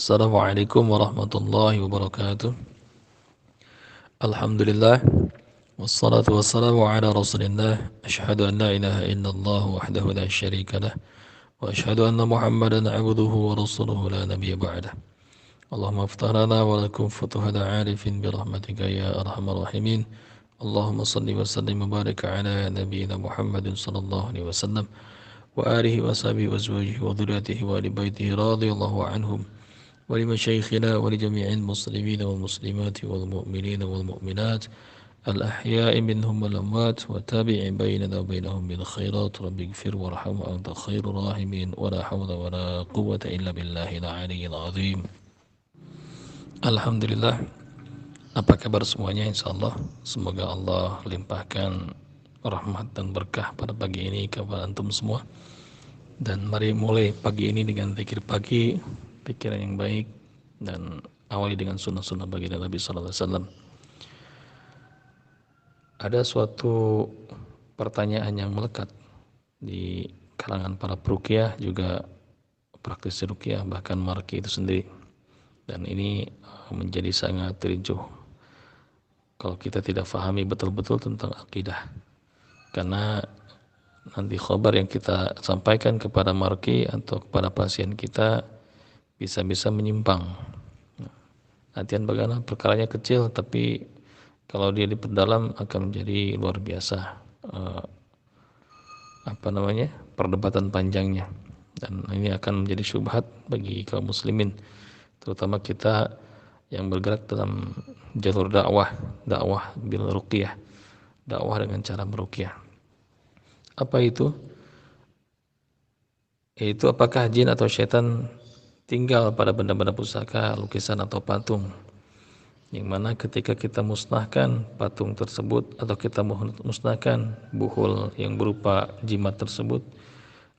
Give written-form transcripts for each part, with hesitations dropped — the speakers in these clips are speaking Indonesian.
Assalamualaikum warahmatullahi wabarakatuh. Alhamdulillah. Wassalatu wassalamu ala rasulillah. Ashhadu an la ilaha illallah wahdahu la syarika lah. Wa ashhadu anna muhammadan abduhu wa rasuluhu la nabiyya ba'dah. Allahumma aftah lana wa lakum futuhada arifin birahmatika ya arhamar rahimin. Allahumma salli wa sallim wa barik ala nabiyyina Muhammadin sallallahu alaihi wasallam wa alihi wa sahbihi wa azwajihi wa dhurriyyatihi wa ali baitihi radhiyallahu anhum ولمشايخنا ولجميع المسلمين والمسلمات والمؤمنين والمؤمنات الأحياء منهم والأموات وتابع بيننا وبينهم بالخيرات رب اغفر وارحم وأنت خير الراحمين ولا حول ولا قوة إلا بالله العلي العظيم. Alhamdulillah. Apa kabar semuanya? InsyaAllah semoga Allah limpahkan rahmat dan berkah pada pagi ini kepada antum semua. Dan mari mulai pagi ini dengan zikir pagi, pikiran yang baik, dan awali dengan sunnah-sunnah baginda Nabi Sallallahu Alaihi Wasallam. Ada suatu pertanyaan yang melekat di kalangan para peruqyah, juga praktisi ruqyah, bahkan marki itu sendiri. Dan ini menjadi sangat ricuh kalau kita tidak fahami betul-betul tentang akidah. Karena nanti khabar yang kita sampaikan kepada marki atau kepada pasien kita bisa-bisa menyimpang. Latihan bagaimana perkaranya kecil, tapi kalau dia diperdalam akan menjadi luar biasa perdebatan panjangnya, dan ini akan menjadi syubhat bagi kaum muslimin, terutama kita yang bergerak dalam jalur dakwah bil ruqyah, dakwah dengan cara meruqyah. Apa itu? Yaitu apakah jin atau syaitan tinggal pada benda-benda pusaka, lukisan atau patung, yang mana ketika kita musnahkan patung tersebut atau kita musnahkan buhul yang berupa jimat tersebut,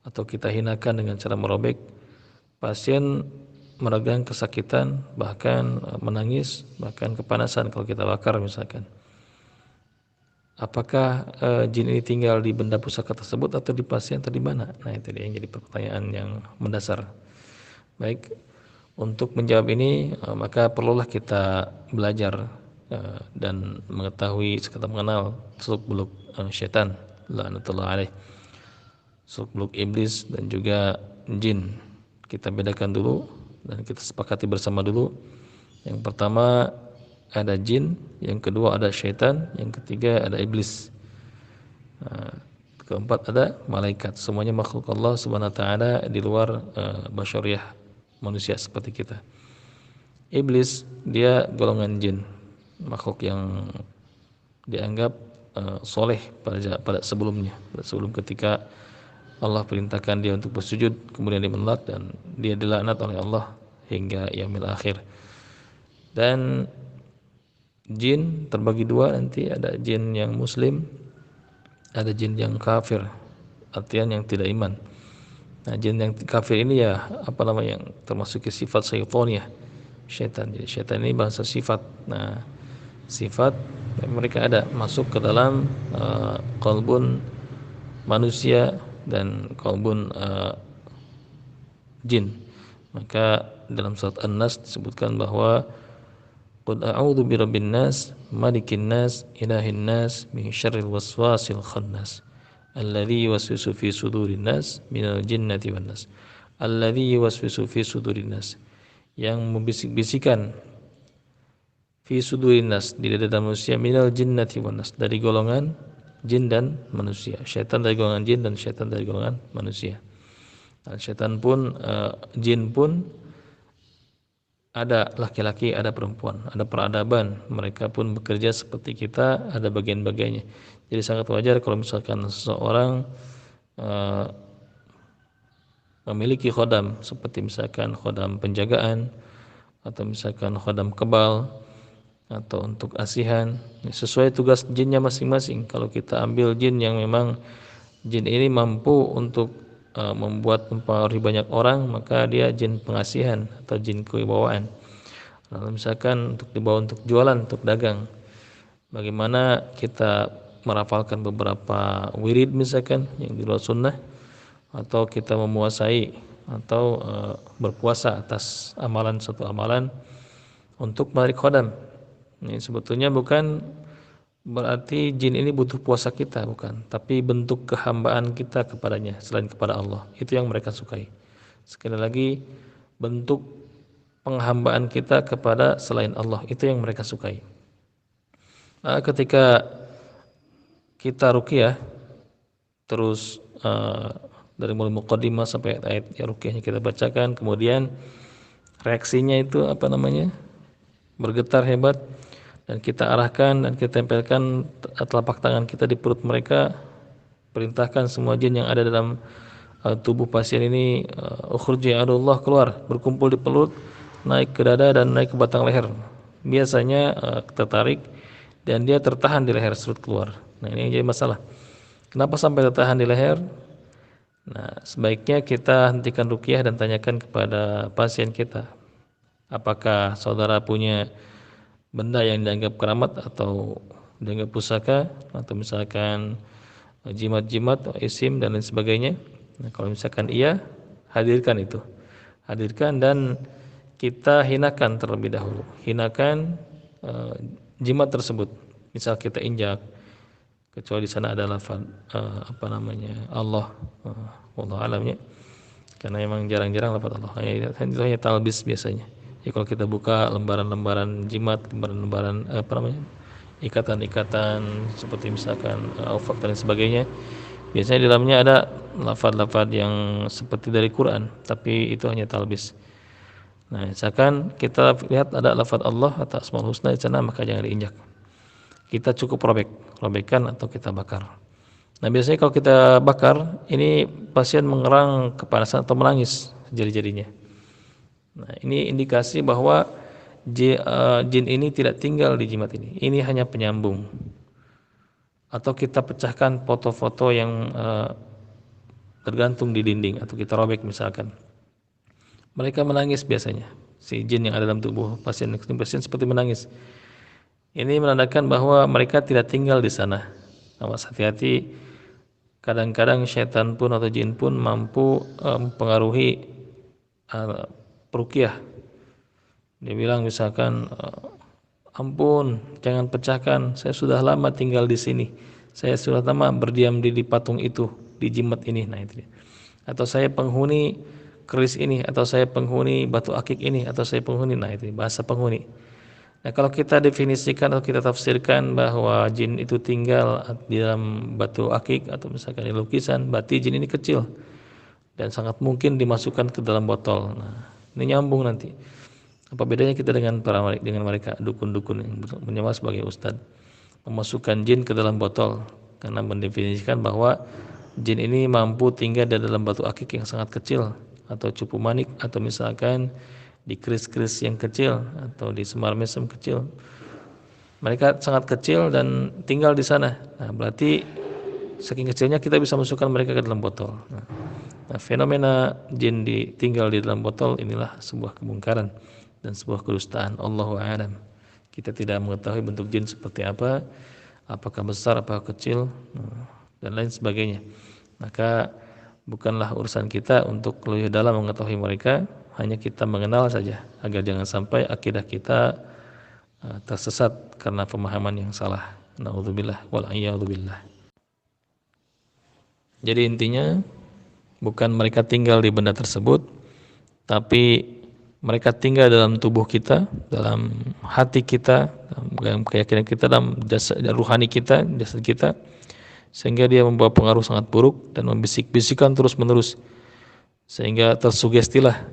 atau kita hinakan dengan cara merobek, pasien merasakan kesakitan, bahkan menangis, bahkan kepanasan kalau kita bakar misalkan. Apakah jin ini tinggal di benda pusaka tersebut atau di pasien atau di mana? Nah, itu dia yang jadi pertanyaan yang mendasar. Baik, untuk menjawab ini maka perlulah kita belajar dan mengetahui serta mengenal seluk-beluk syaitan laknatullah alaih, seluk-beluk iblis dan juga jin. Kita bedakan dulu dan kita sepakati bersama dulu. Yang pertama ada jin, yang kedua ada syaitan, yang ketiga ada iblis, keempat ada malaikat. Semuanya makhluk Allah Subhanahu wa taala di luar basyariyah manusia seperti kita. Iblis dia golongan jin, makhluk yang dianggap soleh pada sebelum ketika Allah perintahkan dia untuk bersujud, kemudian dia menolak dan dia dilaknat oleh Allah hingga yaumil akhir. Dan jin terbagi dua nanti, ada jin yang muslim, ada jin yang kafir, artian yang tidak iman. Nah, jin yang kafir ini ya yang termasuk sifat syaitaniyah, syaitan. Jadi syaitan ini bahasa sifat. Nah, sifat mereka ada masuk ke dalam qalbun manusia dan qalbun jin. Maka dalam surat An-Nas disebutkan bahwa qul a'udzu birabbin nas, malikin nas, ilahin nas, min syarril waswasil khannas, alladzi yuwaswisu fi sudurin nas minal jinnati wan nas. Alladzi yuwaswisu fi sudurin nas, yang membisik-bisikan fi sudurin nas, di dada manusia, minal jinnati wan nas, dari golongan jin dan manusia. Syaitan dari golongan jin dan syaitan dari golongan manusia. Dan syaitan pun jin pun ada laki-laki, ada perempuan, ada peradaban. Mereka pun bekerja seperti kita, ada bagian-bagiannya. Jadi sangat wajar kalau misalkan seseorang memiliki khodam, seperti misalkan khodam penjagaan, atau misalkan khodam kebal, atau untuk asihan, sesuai tugas jinnya masing-masing. Kalau kita ambil jin yang memang jin ini mampu untuk membuat mempengaruhi banyak orang, maka dia jin pengasihan atau jin kewibawaan. Lalu misalkan untuk dibawa untuk jualan, untuk dagang, bagaimana kita merafalkan beberapa wirid misalkan yang di luar sunnah, atau kita menguasai atau berpuasa atas suatu amalan untuk menarik khodam. Ini sebetulnya bukan berarti jin ini butuh puasa kita, bukan, tapi bentuk kehambaan kita kepadanya selain kepada Allah. Itu yang mereka sukai. Sekali lagi, bentuk penghambaan kita kepada selain Allah, itu yang mereka sukai. Ketika kita ruqyah, terus dari mulai muqaddimah sampai ayat ruqyahnya kita bacakan, kemudian reaksinya itu bergetar hebat, dan kita arahkan dan kita tempelkan telapak tangan kita di perut mereka, perintahkan semua jin yang ada dalam tubuh pasien ini, ukhruji adullah, keluar, berkumpul di perut, naik ke dada dan naik ke batang leher. Biasanya tertarik dan dia tertahan di leher, surut keluar. Nah, ini yang jadi masalah. Kenapa sampai tertahan di leher? Nah, sebaiknya kita hentikan ruqyah dan tanyakan kepada pasien kita, apakah saudara punya benda yang dianggap keramat atau dianggap pusaka, atau misalkan jimat-jimat atau isim dan lain sebagainya. Nah, kalau misalkan iya, hadirkan dan kita hinakan terlebih dahulu, hinakan jimat tersebut. Misal kita injak, kecuali di sana ada lafaz Allah, wallahu alamnya, karena memang jarang-jarang lafaz Allah, itu hanya talbis biasanya. Ya, kalau kita buka lembaran-lembaran jimat, lembaran-lembaran ikatan-ikatan seperti misalkan aufak dan sebagainya, biasanya di dalamnya ada lafaz-lafaz yang seperti dari Quran, tapi itu hanya talbis. Nah, misalkan kita lihat ada lafaz Allah atau Asmaul Husna di sana, maka jangan diinjak. Kita cukup robekkan atau kita bakar. Nah, biasanya kalau kita bakar, ini pasien mengerang kepanasan atau menangis jari-jarinya. Nah, ini indikasi bahwa jin ini tidak tinggal di jimat ini. Ini hanya penyambung. Atau kita pecahkan foto-foto yang tergantung di dinding, atau kita robek misalkan. Mereka menangis biasanya. Si jin yang ada dalam tubuh pasien seperti menangis. Ini menandakan bahwa mereka tidak tinggal di sana. Awas, hati-hati. Kadang-kadang syaitan pun atau jin pun mampu mempengaruhi peruqyah. Dia bilang misalkan, ampun, jangan pecahkan, saya sudah lama tinggal di sini, saya sudah lama berdiam di patung itu, di jimat ini. Nah, itu dia. Atau saya penghuni keris ini, atau saya penghuni batu akik ini, atau saya penghuni. Nah, itu bahasa penghuni. Nah, kalau kita definisikan atau kita tafsirkan bahwa jin itu tinggal di dalam batu akik atau misalkan di lukisan, berarti jin ini kecil dan sangat mungkin dimasukkan ke dalam botol. Nah, ini nyambung nanti. Apa bedanya kita dengan mereka dukun-dukun yang menyamar sebagai ustadz, memasukkan jin ke dalam botol karena mendefinisikan bahwa jin ini mampu tinggal di dalam batu akik yang sangat kecil, atau cupu manik, atau misalkan di keris-keris yang kecil, atau di semar mesem kecil. Mereka sangat kecil dan tinggal di sana. Nah, berarti saking kecilnya kita bisa masukkan mereka ke dalam botol. Nah, fenomena jin tinggal di dalam botol inilah sebuah kemungkaran dan sebuah kedustaan. Allahu a'lam. Kita tidak mengetahui bentuk jin seperti apa, apakah besar, apakah kecil, dan lain sebagainya. Maka bukanlah urusan kita untuk lebih dalam mengetahui mereka, hanya kita mengenal saja agar jangan sampai akidah kita tersesat karena pemahaman yang salah. Na'udzubillah wal a'yadzubillah. Jadi intinya bukan mereka tinggal di benda tersebut, tapi mereka tinggal dalam tubuh kita, dalam hati kita, dalam keyakinan kita, dalam jasad ruhani kita, jasad kita, sehingga dia membawa pengaruh sangat buruk dan membisik-bisikan terus-menerus, sehingga tersugestilah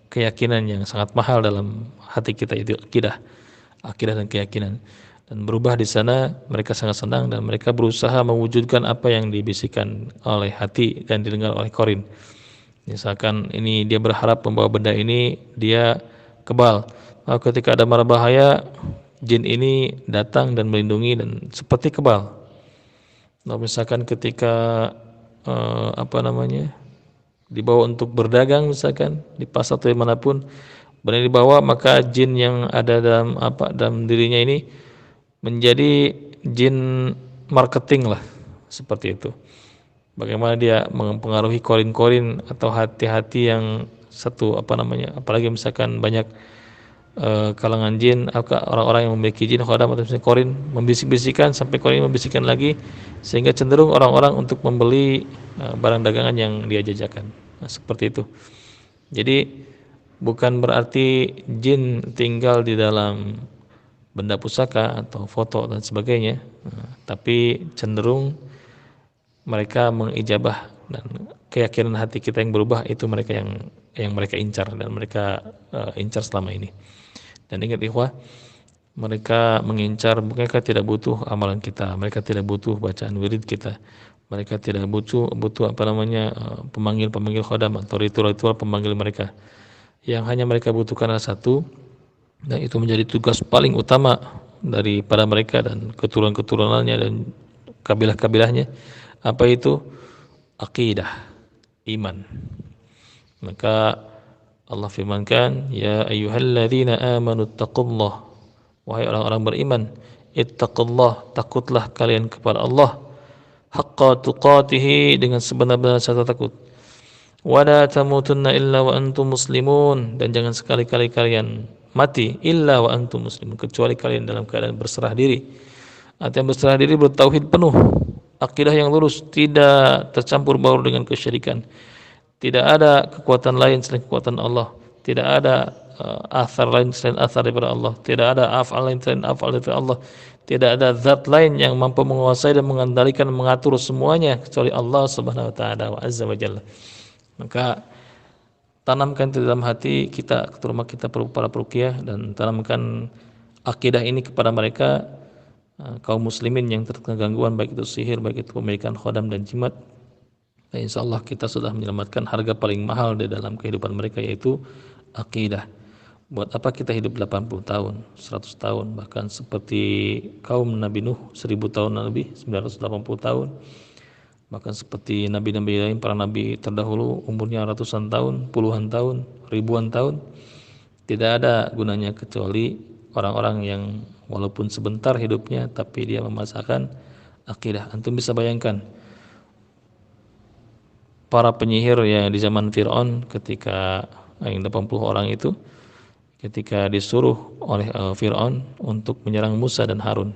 keyakinan yang sangat mahal dalam hati kita, itu akidah dan keyakinan, dan berubah di sana. Mereka sangat senang dan mereka berusaha mewujudkan apa yang dibisikkan oleh hati dan didengar oleh korin. Misalkan ini dia berharap membawa benda ini dia kebal, ketika ada mara bahaya, jin ini datang dan melindungi dan seperti kebal. Nah, misalkan ketika dibawa untuk berdagang, misalkan di pasar atau dimanapun, benda dibawa, maka jin yang ada dalam dirinya ini menjadi jin marketing lah, seperti itu. Bagaimana dia mempengaruhi korin-korin atau hati-hati yang satu apalagi misalkan banyak kalangan jin, orang-orang yang memiliki jin khodam atau misalnya korin membisik-bisikan sampai korin membisikkan lagi, sehingga cenderung orang-orang untuk membeli barang dagangan yang dia jajakan. Nah, seperti itu. Jadi bukan berarti jin tinggal di dalam benda pusaka atau foto dan sebagainya, tapi cenderung mereka mengijabah, dan keyakinan hati kita yang berubah itu mereka yang mereka incar dan mereka incar selama ini. Dan ingat ikhwah, mereka mereka tidak butuh amalan kita, mereka tidak butuh bacaan wirid kita, mereka tidak butuh pemanggil-pemanggil khodam atau ritual-ritual pemanggil mereka. Yang hanya mereka butuhkan adalah satu, dan itu menjadi tugas paling utama daripada mereka dan keturunan-keturunannya dan kabilah-kabilahnya. Apa itu? Aqidah, iman. Maka Allah firmankan, ya ayyuhalladzina amanu taqullah, wahai orang-orang beriman, ittaqullah, takutlah kalian kepada Allah, haqqa tuqatihi, dengan sebenar-benar rasa takut. Wala tamutunna illa wa antum muslimun, dan jangan sekali-kali kalian mati illa wa antum muslimun, kecuali kalian dalam keadaan berserah diri. Artinya berserah diri, bertauhid penuh, akidah yang lurus, tidak tercampur baur dengan kesyirikan. Tidak ada kekuatan lain selain kekuatan Allah, tidak ada athar lain selain athar daripada Allah, tidak ada af'al lain selain af'al daripada Allah, tidak ada zat lain yang mampu menguasai dan mengendalikan, mengatur semuanya kecuali Allah Subhanahu wa taala wa azza wa jalla. Maka tanamkan di dalam hati kita, terutama kita para peruqyah, dan tanamkan akidah ini kepada mereka, kaum muslimin yang terkena gangguan baik itu sihir, baik itu pemilikan khodam dan jimat. Dan insyaallah kita sudah menyelamatkan harga paling mahal di dalam kehidupan mereka, yaitu akidah. Buat apa kita hidup 80 tahun, 100 tahun, bahkan seperti kaum Nabi Nuh 1000 tahun lebih, 980 tahun. Bahkan seperti nabi-nabi lain, para nabi terdahulu umurnya ratusan tahun, puluhan tahun, ribuan tahun. Tidak ada gunanya kecuali orang-orang yang walaupun sebentar hidupnya tapi dia memasakkan akidah. Antum bisa bayangkan para penyihir yang di zaman Fir'aun, ketika yang 80 orang itu, ketika disuruh oleh Fir'aun untuk menyerang Musa dan Harun,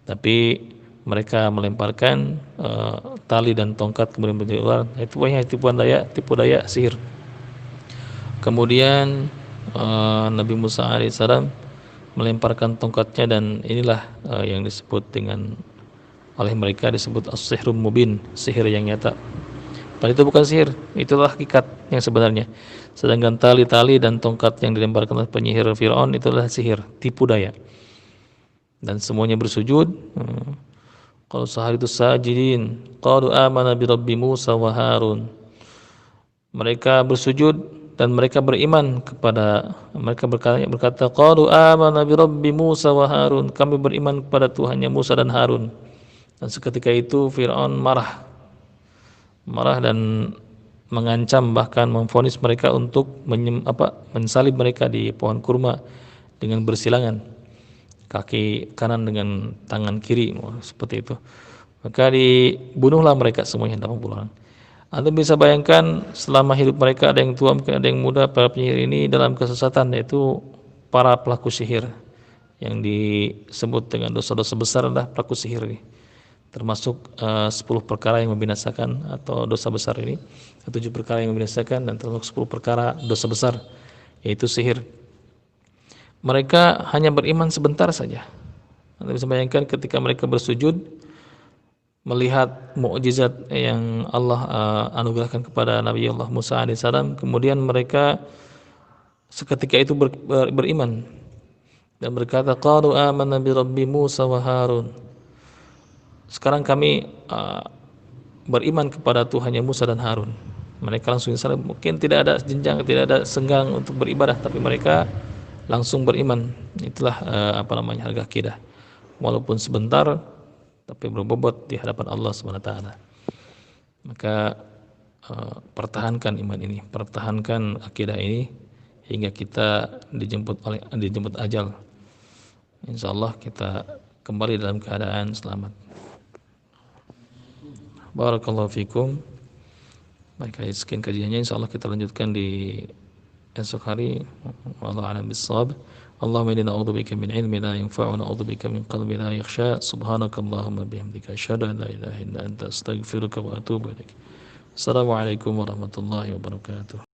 tapi mereka melemparkan tali dan tongkat kemudian menjadi ular. Itu banyak tipu daya sihir. Kemudian Nabi Musa alaihissalam melemparkan tongkatnya, dan inilah yang disebut dengan oleh mereka disebut as-sihrul mubin, sihir yang nyata. Padahal itu bukan sihir, itulah hakikat yang sebenarnya. Sedangkan tali-tali dan tongkat yang dilemparkan oleh penyihir Fir'aun itulah sihir, tipu daya. Dan semuanya bersujud. Qalu saharitu sajidin, qalu amana bi rabbi Musa wa Harun. Mereka bersujud dan mereka beriman kepada, mereka berkata qalu amana bi rabbi Musa wa Harun, kami beriman kepada Tuhannya Musa dan Harun. Dan seketika itu Fir'aun marah dan mengancam, bahkan memvonis mereka untuk mensalib mereka di pohon kurma dengan bersilangan, kaki kanan dengan tangan kiri, seperti itu. Maka dibunuhlah mereka semuanya, 80 orang. Anda bisa bayangkan selama hidup mereka, ada yang tua, mungkin ada yang muda, para penyihir ini dalam kesesatan, yaitu para pelaku sihir yang disebut dengan dosa-dosa besar adalah pelaku sihir ini. Termasuk 10 perkara yang membinasakan atau dosa besar ini, 7 perkara yang membinasakan, dan termasuk 10 perkara dosa besar, yaitu sihir. Mereka hanya beriman sebentar saja. Anda bisa bayangkan ketika mereka bersujud melihat mukjizat yang Allah anugerahkan kepada Nabi Allah Musa alaihissalam, kemudian mereka seketika itu beriman dan berkata qalu amanna bi rabbi Musa wa Harun. Sekarang kami beriman kepada Tuhannya Musa dan Harun. Mereka langsung salah, mungkin tidak ada jenjang, tidak ada senggang untuk beribadah, tapi mereka langsung beriman. Itulah harga akidah. Walaupun sebentar, tapi berbobot di hadapan Allah Subhanahu wa taala. Maka pertahankan iman ini, pertahankan akidah ini hingga kita dijemput ajal. Insyaallah kita kembali dalam keadaan selamat. Barakallahu fikum. Baik, sekian kajiannya, insyaallah kita lanjutkan di esok hari. Wallahu a'lam bissawab. Allahumma inna na'udzubika min ilmin la yanfa'u wa na'udzubika min qalbin la yakhsha. Subhanakallahumma bihamdika asyhadu an la ilaha illa anta astaghfiruka wa atubu ilaik. Assalamualaikum warahmatullahi wabarakatuh.